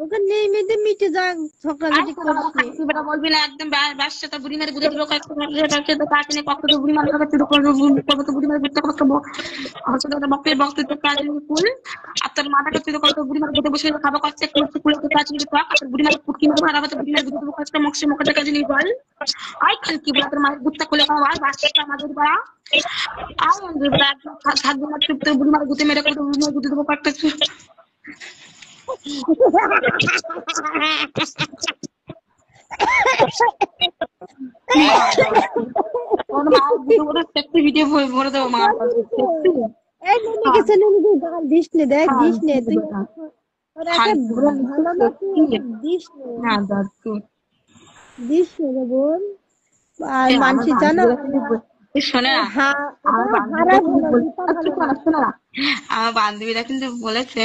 ওখানে নেমে মিটে যাক, ঝগড়াঝাটি করিস নে। তুই বেটা বলবি না একদম বাসটা তো বুড়ি মারে ঘুরে দিল কাকে নিয়ে কত বুড়ি মারে শুরু করবো কত বুড়ি মারে ঘুরতে কত বক্তের বক্ত কাজ ফুল আর তোর মাথাটা তুই কত বুড়ি মারে ঘুরতে বসে খাবো কষ্ট একটু কুলে কাজ নিবি তো আর বুড়ি মারে পুটকি মারবো আর আবার বুড়ি মারে ঘুরতে দেবো কষ্ট মক্সে মুখে কাজ নিবি বল আই খান কি বলা তোর মায়ের গুত্তা খুলে খাওয়া আর বাসটা আমাদের পাড়া আই আমাদের পাড়া থাকবো না চুপ তোর বুড়ি মারে ঘুরতে মেরে কত বুড়ি মারে ঘুরতে দেবো কয়েকটা ভিডিও ভরে দেবো মা গাল দিস নে, দেখ দিস নে তুই, ভালো না তুই দিস নে, দিস নে রে বোন। আর মানুষের জানো শোনে না আমার বান্ধবীরা কিন্তু বলেছে